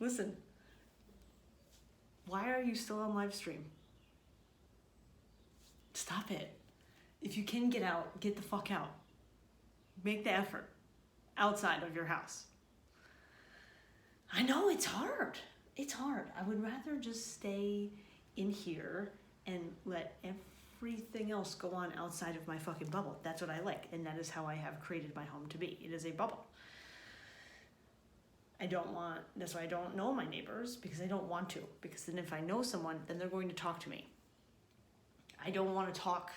Listen, why are you still on live stream? Stop it. If you can get out, get the fuck out. Make the effort outside of your house. I know it's hard. It's hard. I would rather just stay in here and let everything else go on outside of my fucking bubble. That's what I like. And that is how I have created my home to be. It is a bubble. That's why I don't know my neighbors, because I don't want to. Because then if I know someone, then they're going to talk to me. I don't want to talk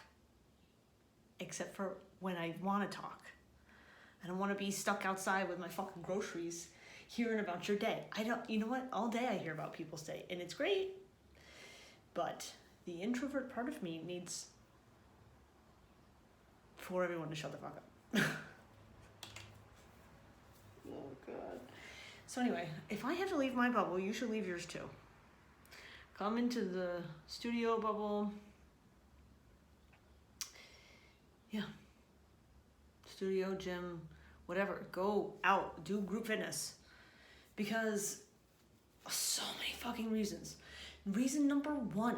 except for when I want to talk. I don't want to be stuck outside with my fucking groceries hearing about your day. You know what? All day I hear about people's day, and it's great. But the introvert part of me needs for everyone to shut the fuck up. Oh, God. So anyway, if I have to leave my bubble, you should leave yours too. Come into the studio bubble. Yeah. Studio, gym, whatever. Go out, do group fitness. Because so many fucking reasons. Reason number one,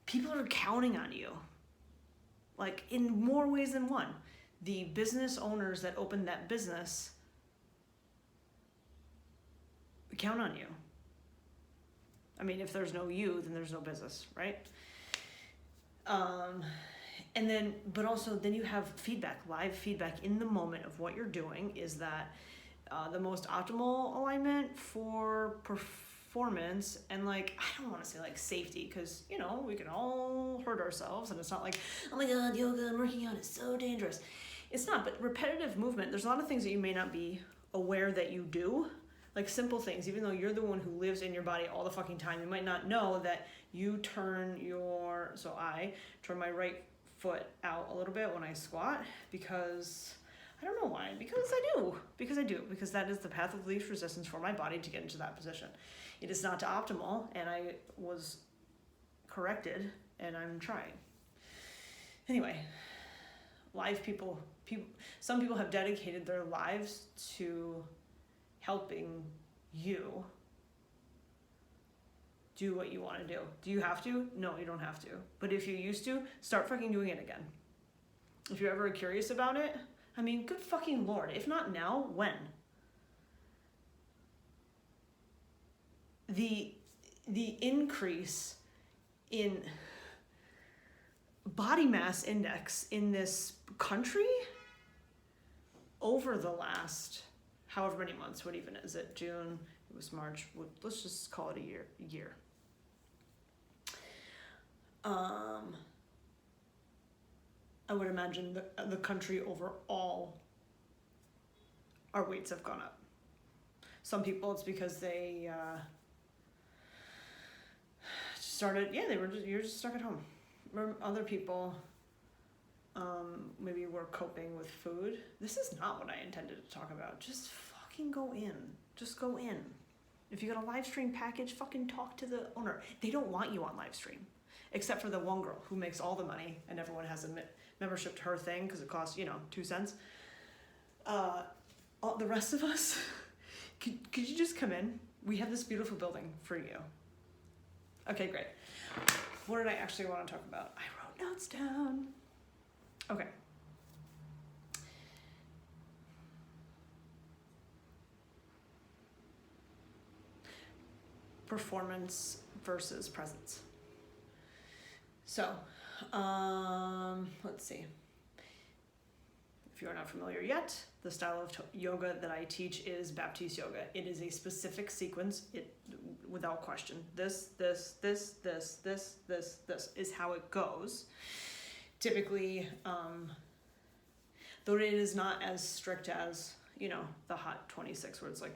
people are counting on you. Like in more ways than one. The business owners that opened that business count on you. I mean, if there's no you, then there's no business, right? And then, but also then you have feedback, live feedback in the moment of what you're doing. Is that the most optimal alignment for performance? And like, I don't want to say like safety, because, you know, we can all hurt ourselves, and it's not like, oh my God, yoga and working out is so dangerous. It's not, but repetitive movement, there's a lot of things that you may not be aware that you do. Like simple things, even though you're the one who lives in your body all the fucking time, you might not know that you I turn my right foot out a little bit when I squat, because I don't know why, because I do, because that is the path of least resistance for my body to get into that position. It is not optimal, and I was corrected, and I'm trying. Anyway, live people, some people have dedicated their lives to helping you do what you want to do. Do you have to? No, you don't have to. But if you used to, start fucking doing it again. If you're ever curious about it, I mean, good fucking Lord. If not now, when? The increase in body mass index in this country over the last however many months, what even is it? June, it was March, let's just call it a year. I would imagine the country overall, our weights have gone up. Some people, it's because they you're just stuck at home. Other people, maybe we're coping with food. This is not what I intended to talk about. Just fucking go in. Just go in. If you got a live stream package, fucking talk to the owner. They don't want you on live stream, except for the one girl who makes all the money, and everyone has a membership to her thing because it costs, 2 cents. All the rest of us, could you just come in? We have this beautiful building for you. Okay, great. What did I actually want to talk about? I wrote notes down. Okay. Performance versus presence. So, let's see. If you're not familiar yet, the style of yoga that I teach is Baptiste yoga. It is a specific sequence, without question. This is how it goes. Typically, though it is not as strict as, the Hot 26, where it's like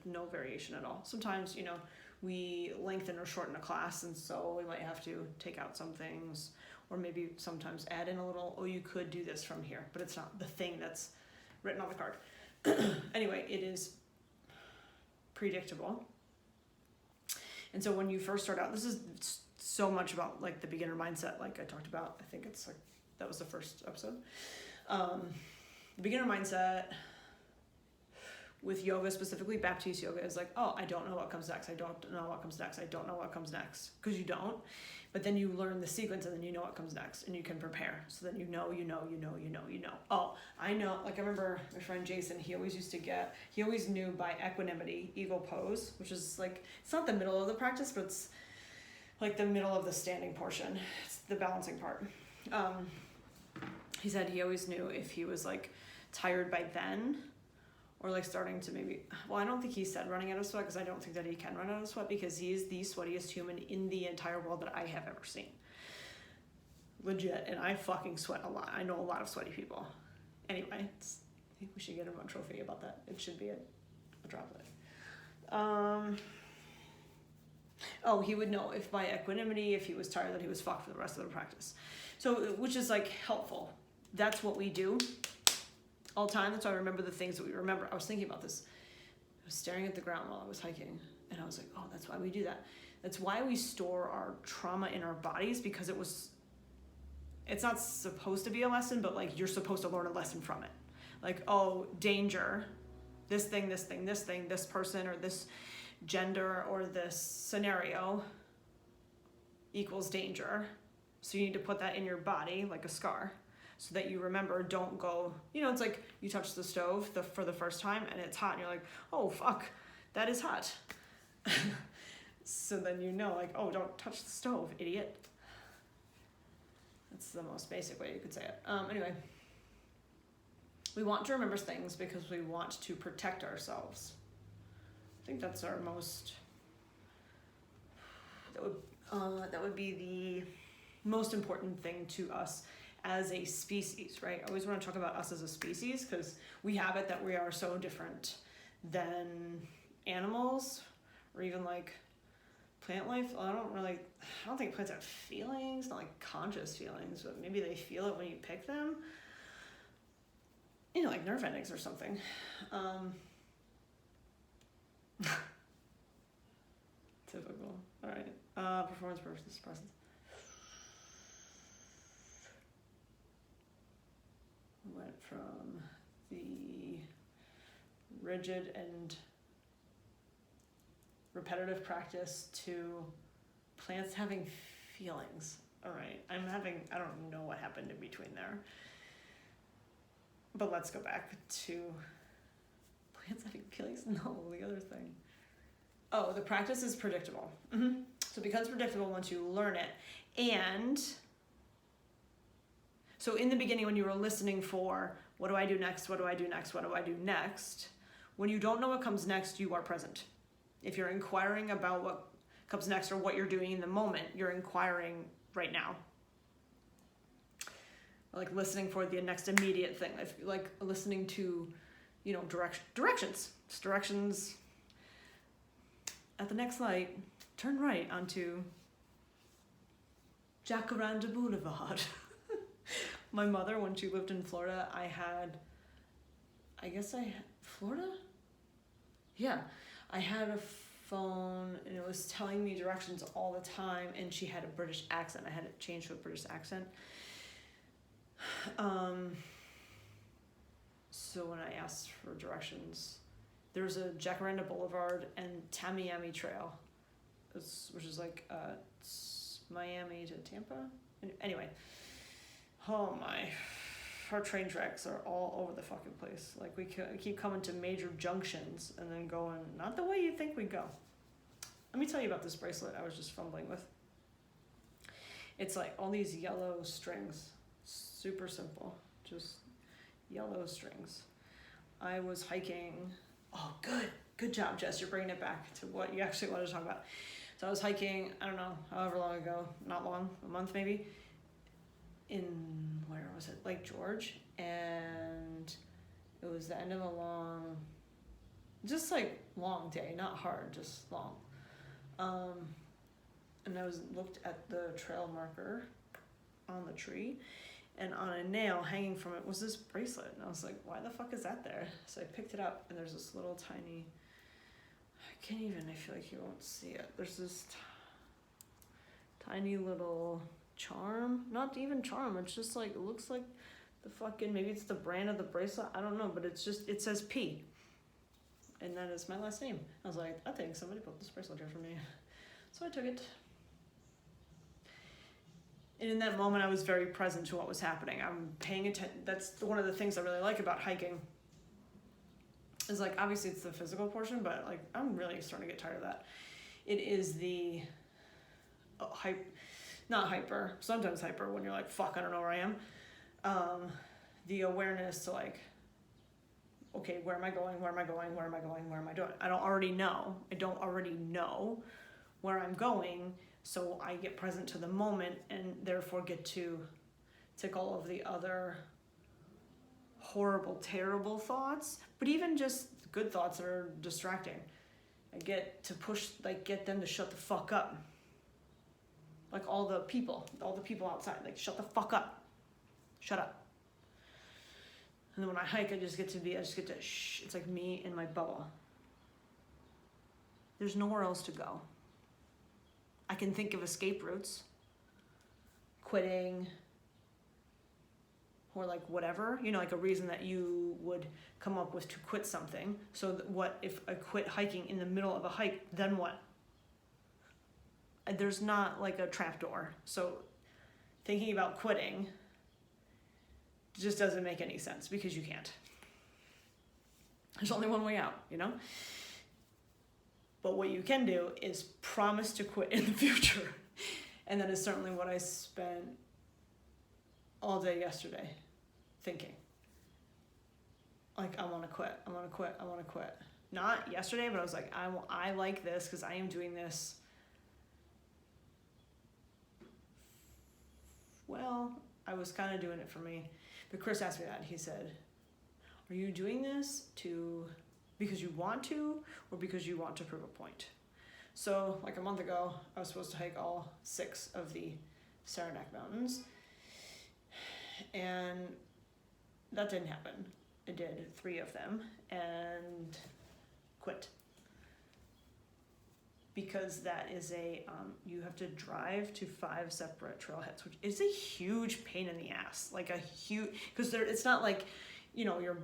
no variation at all. Sometimes, we lengthen or shorten a class, and so we might have to take out some things, or maybe sometimes add in a little, you could do this from here, but it's not the thing that's written on the card. Anyway, it is predictable. And so when you first start out, this is so much about like the beginner mindset, like I talked about. I think it's like, that was the first episode. The beginner mindset, with yoga, specifically Baptiste yoga, is like, oh, I don't know what comes next. I don't know what comes next. I don't know what comes next. Because you don't. But then you learn the sequence and then you know what comes next and you can prepare. So then you know. Oh, I know. Like I remember my friend Jason, he always knew by equanimity, eagle pose, which is like, it's not the middle of the practice, but it's like the middle of the standing portion. It's the balancing part. He said he always knew if he was like tired by then, or like starting to maybe, well, I don't think he said running out of sweat, because I don't think that he can run out of sweat, because he is the sweatiest human in the entire world that I have ever seen. Legit. And I fucking sweat a lot. I know a lot of sweaty people. Anyway, I think we should get him a trophy about that. It should be a droplet. Oh, he would know if by equanimity, if he was tired, that he was fucked for the rest of the practice. So, which is like helpful. That's what we do all the time. That's why I remember the things that we remember. I was thinking about this. I was staring at the ground while I was hiking, and I was like, oh, that's why we do that. That's why we store our trauma in our bodies, because it's not supposed to be a lesson, but like you're supposed to learn a lesson from it. Like, oh, danger, this thing, this person, or this gender, or this scenario equals danger. So you need to put that in your body like a scar, so that you remember, don't go, it's like you touch the stove for the first time and it's hot and you're like, oh, fuck, that is hot. So then like, oh, don't touch the stove, idiot. That's the most basic way you could say it. Anyway, we want to remember things because we want to protect ourselves. I think that's our most, that would be the most important thing to us as a species, right? I always want to talk about us as a species, because we have it that we are so different than animals, or even like plant life. I don't think plants have feelings, not like conscious feelings, but maybe they feel it when you pick them. Like nerve endings or something. Typical. All right. Performance versus presence. Went from the rigid and repetitive practice to plants having feelings. All right, I don't know what happened in between there. But let's go back to plants having feelings. No, the other thing. Oh, the practice is predictable. Mm-hmm. So it becomes predictable once you learn it. And so in the beginning, when you were listening for, what do I do next? What do I do next? What do I do next? When you don't know what comes next, you are present. If you're inquiring about what comes next or what you're doing in the moment, you're inquiring right now. Or like listening for the next immediate thing. Like listening to, directions. Just directions. At the next light, turn right onto Jacaranda Boulevard. My mother, when she lived in Florida, Florida? Yeah, I had a phone and it was telling me directions all the time, and she had a British accent. I had it changed to a British accent. So when I asked for directions, there was a Jacaranda Boulevard and Tamiami Trail, which is like Miami to Tampa. Anyway, oh my, our train tracks are all over the fucking place. Like we keep coming to major junctions and then going not the way you think we go. Let me tell you about this bracelet I was just fumbling with. It's like all these yellow strings, super simple, just yellow strings. I was hiking. Oh, good job, Jess. You're bringing it back to what you actually wanted to talk about. So I was hiking, I don't know, however long ago, not long, a month maybe, in, where was it, Lake George, and it was the end of a long, just like long day, not hard, just long. And I looked at the trail marker on the tree, and on a nail hanging from it was this bracelet, and I was like, why the fuck is that there? So I picked it up, and there's this little tiny, I feel like you won't see it. There's this tiny little charm, not even charm, it's just like, it looks like the fucking, maybe it's the brand of the bracelet, I don't know, but it's just, it says P. and that is my last name. I was like, I think somebody put this bracelet here for me. So I took it. And in that moment, I was very present to what was happening. I'm paying attention. That's one of the things I really like about hiking. Is like, obviously it's the physical portion, but like, I'm really starting to get tired of that. It is the not hyper, sometimes hyper when you're like, fuck, I don't know where I am. The awareness to like, okay, where am I going? Where am I going? Where am I going? Where am I doing? I don't already know where I'm going. So I get present to the moment and therefore get to take all of the other horrible, terrible thoughts, but even just good thoughts that are distracting. I get to get them to shut the fuck up. Like all the people outside, like shut the fuck up. Shut up. And then when I hike, I just get to shh. It's like me in my bubble. There's nowhere else to go. I can think of escape routes, quitting, or like whatever, like a reason that you would come up with to quit something. So what if I quit hiking in the middle of a hike, then what? There's not like a trapdoor. So thinking about quitting just doesn't make any sense because you can't. There's only one way out, But what you can do is promise to quit in the future. And that is certainly what I spent all day yesterday thinking. Like, I want to quit. Not yesterday, but I was like, I like this because I am doing this. Well, I was kind of doing it for me. But Chris asked me that. He said, are you doing this because you want to, or because you want to prove a point? So like a month ago, I was supposed to hike all 6 of the Saranac Mountains, and that didn't happen. I did 3 of them and quit. Because that is you have to drive to 5 separate trailheads, which is a huge pain in the ass. Like because it's not like, you're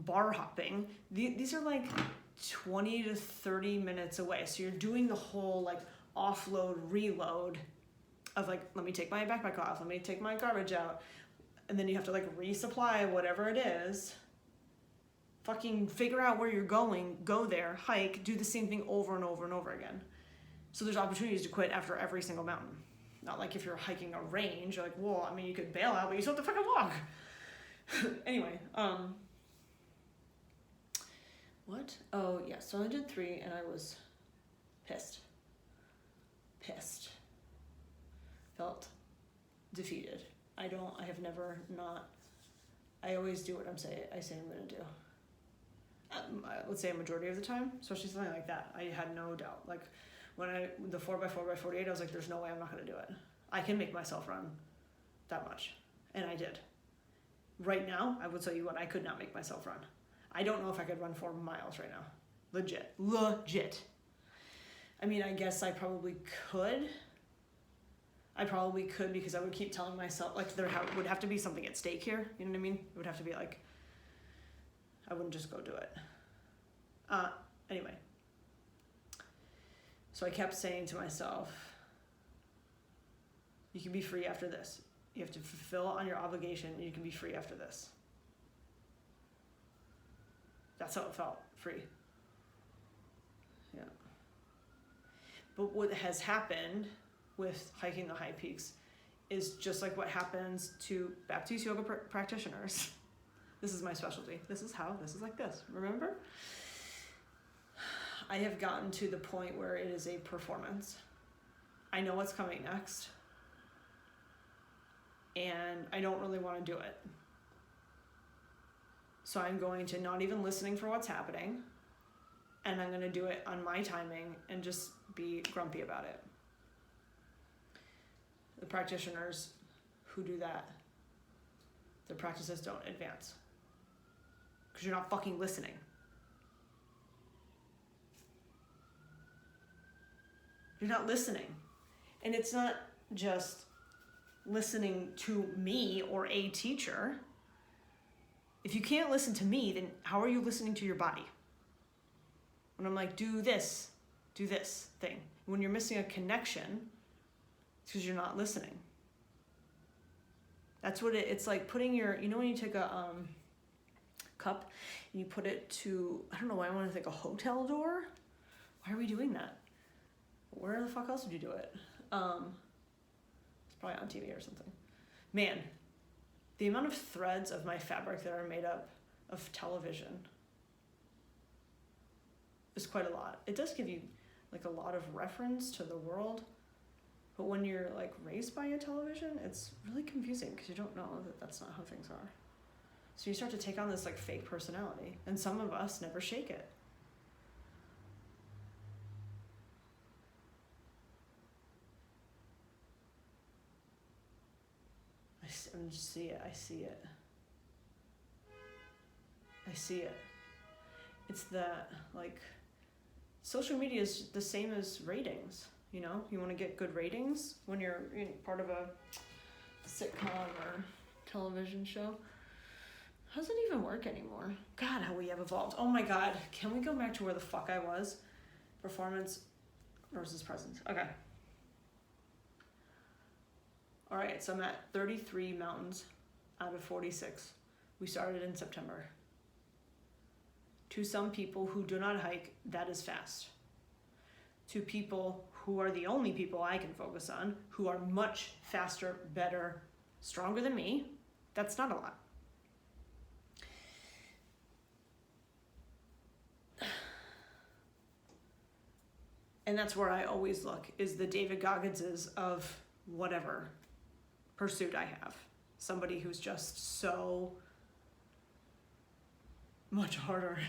bar hopping. These are like 20 to 30 minutes away. So you're doing the whole like offload, reload of like, let me take my backpack off, let me take my garbage out. And then you have to like resupply whatever it is. Fucking figure out where you're going, go there, hike, do the same thing over and over and over again. So there's opportunities to quit after every single mountain. Not like if you're hiking a range, you're like, well, I mean, you could bail out, but you still have to fucking walk. Anyway, what? Oh, yeah, so I did 3 and I was pissed. Felt defeated. I always do what I say I'm gonna do. Let's say a majority of the time, especially something like that, I had no doubt. Like when the 4x4x48, I was like, there's no way I'm not gonna do it. I can make myself run that much. And I did. Right now, I would tell you what, I could not make myself run. I don't know if I could run 4 miles right now. Legit. I mean, I guess I probably could. Because I would keep telling myself, like, there would have to be something at stake here. You know what I mean? It would have to be like, I wouldn't just go do it. Anyway. So I kept saying to myself, you can be free after this. You have to fulfill on your obligation and you can be free after this. That's how it felt, free. Yeah. But what has happened with hiking the high peaks is just like what happens to Baptiste yoga practitioners. This is my specialty. This is like this. Remember? I have gotten to the point where it is a performance. I know what's coming next. And I don't really want to do it. So I'm going to not even listening for what's happening. And I'm going to do it on my timing and just be grumpy about it. The practitioners who do that, their practices don't advance. Because you're not fucking listening. You're not listening. And it's not just listening to me or a teacher. If you can't listen to me, then how are you listening to your body? When I'm like, do this thing. When you're missing a connection, it's because you're not listening. That's what it's like putting your, when you take a cup and you put it to, I don't know why I want to think a hotel door. Why are we doing that? Where the fuck else would you do it? It's probably on TV or something. Man, the amount of threads of my fabric that are made up of television is quite a lot. It does give you like a lot of reference to the world, but when you're like raised by a television, it's really confusing because you don't know that that's not how things are. So you start to take on this like fake personality, and some of us never shake it. I see it. It's that, like, social media is the same as ratings, you want to get good ratings when you're part of a sitcom or television show. How does it even work anymore? God, how we have evolved. Oh my God, can we go back to where the fuck I was? Performance versus presence. Okay. All right, so I'm at 33 mountains out of 46. We started in September. To some people who do not hike, that is fast. To people who are the only people I can focus on, who are much faster, better, stronger than me, that's not a lot. And that's where I always look, is the David Gogginses of whatever pursuit I have. Somebody who's just so much harder.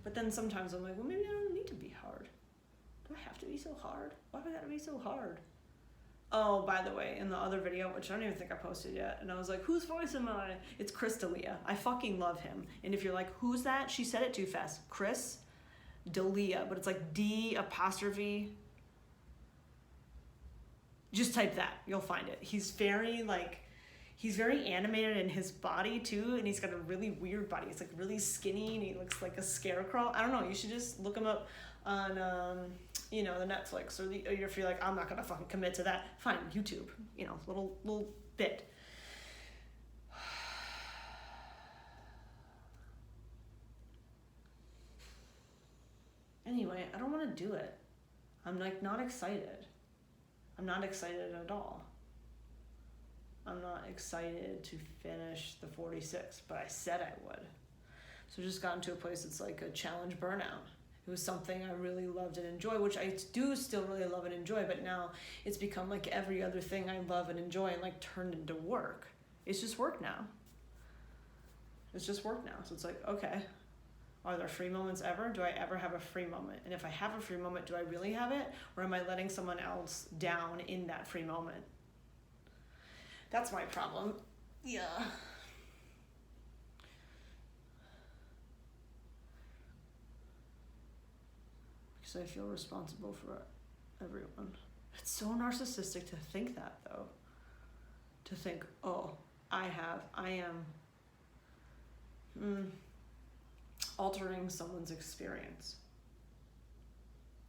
But then sometimes I'm like, well, maybe I don't need to be hard. Do I have to be so hard? Why do I gotta be so hard? Oh, by the way, in the other video, which I don't even think I posted yet, and I was like, whose voice am I? It's Chris D'Elia. I fucking love him. And if you're like, who's that? She said it too fast. Chris D'Elia, but it's like D apostrophe. Just type that, you'll find it. He's very animated in his body too, and he's got a really weird body. He's like really skinny, and he looks like a scarecrow. I don't know, you should just look him up on, the Netflix, or if you're like, I'm not gonna fucking commit to that, fine, YouTube, little bit. Anyway, I don't wanna do it. I'm like not excited. I'm not excited at all. I'm not excited to finish the 46, but I said I would. So just gotten to a place that's like a challenge burnout. It was something I really loved and enjoy, which I do still really love and enjoy, but now it's become like every other thing I love and enjoy and like turned into work. It's just work now. So it's like, okay, are there free moments ever? Do I ever have a free moment? And if I have a free moment, do I really have it? Or am I letting someone else down in that free moment? That's my problem. Yeah. Because I feel responsible for everyone. It's so narcissistic to think that, though. To think, oh, I am altering someone's experience.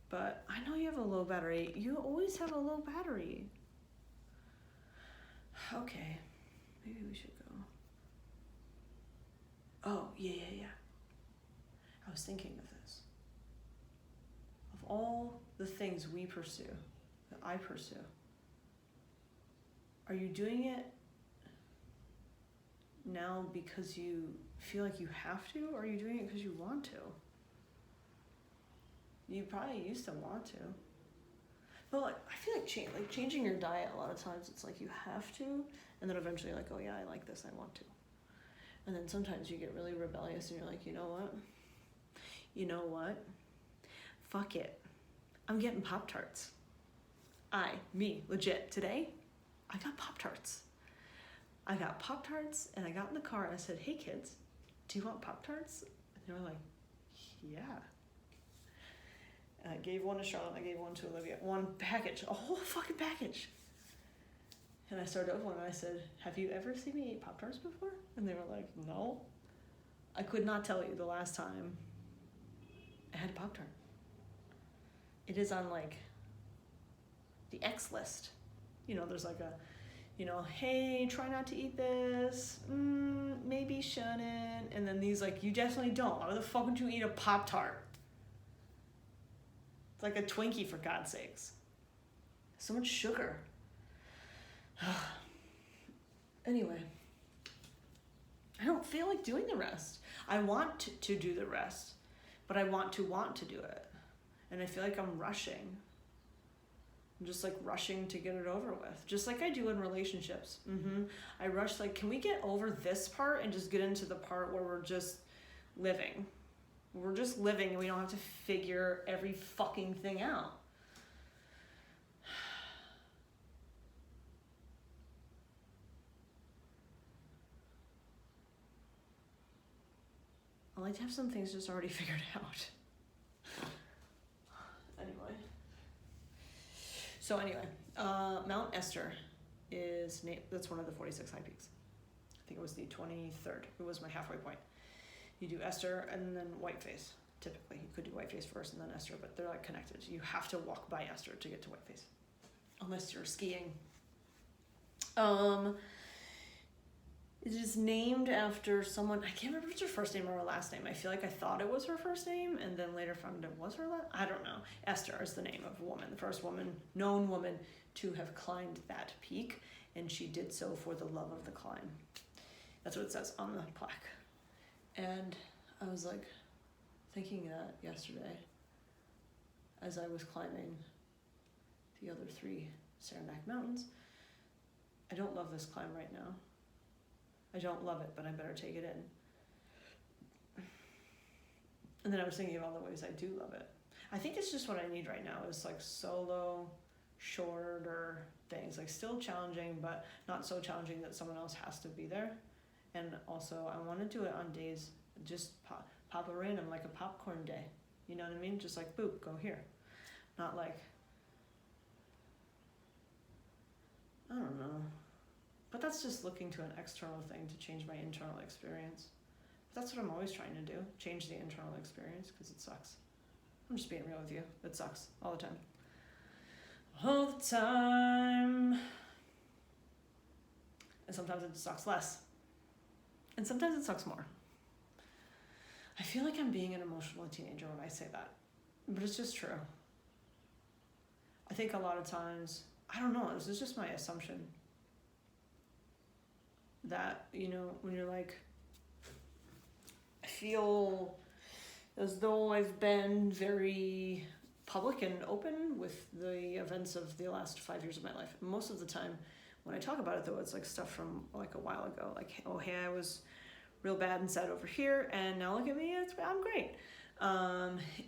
But I know you have a low battery. You always have a low battery. Okay, maybe we should go. Oh, yeah. I was thinking of this. Of all the things we pursue, that I pursue, are you doing it now because you feel like you have to, or are you doing it because you want to? You probably used to want to. But like, I feel like changing your diet, a lot of times it's like you have to, and then eventually you're like, oh yeah, I like this, I want to. And then sometimes you get really rebellious and you're like, you know what? Fuck it. I'm getting Pop-Tarts. Legit, today, I got Pop-Tarts. And I got in the car and I said, hey kids, do you want Pop-Tarts? And they were like, yeah. And I gave one to Charlotte, and I gave one to Olivia. One package, a whole fucking package. And I started opening one and I said, have you ever seen me eat Pop-Tarts before? And they were like, no. I could not tell you the last time I had a Pop-Tart. It is on like the X list. You know, there's like a, you know, hey, try not to eat this. Maybe shouldn't. And then these like, you definitely don't. Why the fuck would you eat a Pop-Tart? It's like a Twinkie, for God's sakes. So much sugar. Anyway, I don't feel like doing the rest. I want to do the rest, but I want to do it. And I feel like I'm rushing. I'm just like rushing to get it over with. Just like I do in relationships. I rush like, can we get over this part and just get into the part where we're just living? We're just living and we don't have to figure every fucking thing out. I like to have some things just already figured out. Anyway, Mount Esther is named, that's one of the 46 high peaks. I think it was the 23rd. It was my halfway point. You do Esther and then Whiteface. Typically, you could do Whiteface first and then Esther, but they're like connected. You have to walk by Esther to get to Whiteface, unless you're skiing. It is named after someone, I can't remember if it's her first name or her last name. I feel like I thought it was her first name and then later found it was her last, I don't know. Esther is the name of a woman, the first woman, known woman to have climbed that peak, and she did so for the love of the climb. That's what it says on the plaque. And I was like thinking that yesterday as I was climbing the other 3 Saranac Mountains. I don't love this climb right now. I don't love it, but I better take it in. And then I was thinking of all the ways I do love it. I think it's just what I need right now is like solo, shorter things, like still challenging, but not so challenging that someone else has to be there. And also I want to do it on days, just pop a random, like a popcorn day. You know what I mean? Just like, boop, go here. Not like, I don't know. But that's just looking to an external thing to change my internal experience. That's what I'm always trying to do, change the internal experience, because it sucks. I'm just being real with you. It sucks all the time. All the time. And sometimes it sucks less. And sometimes it sucks more. I feel like I'm being an emotional teenager when I say that, but it's just true. I think a lot of times, I don't know, this is just my assumption, that, you know, when you're like, I feel as though I've been very public and open with the events of the last 5 years of my life. Most of the time when I talk about it though, it's like stuff from like a while ago, like, oh, hey, I was real bad and sad over here, and now look at me, I'm great.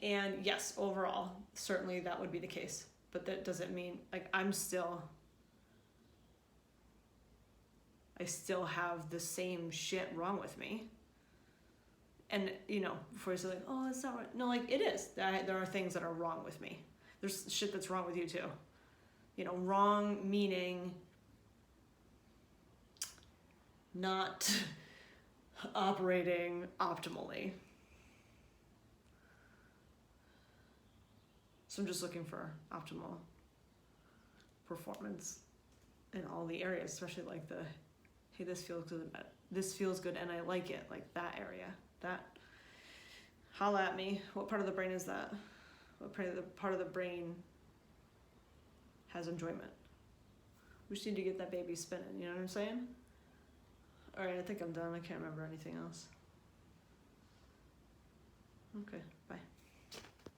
And yes, overall, certainly that would be the case, but that doesn't mean, like, I still have the same shit wrong with me. And, you know, before you say like, oh, it's not right. No, like, it is. There are things that are wrong with me. There's shit that's wrong with you too. You know, wrong meaning not operating optimally. So I'm just looking for optimal performance in all the areas, especially like the, hey, this feels good and I like it, like that area. That, holla at me. What part of the brain is that? What part of the brain has enjoyment? We just need to get that baby spinning, you know what I'm saying? All right, I think I'm done. I can't remember anything else. Okay, bye.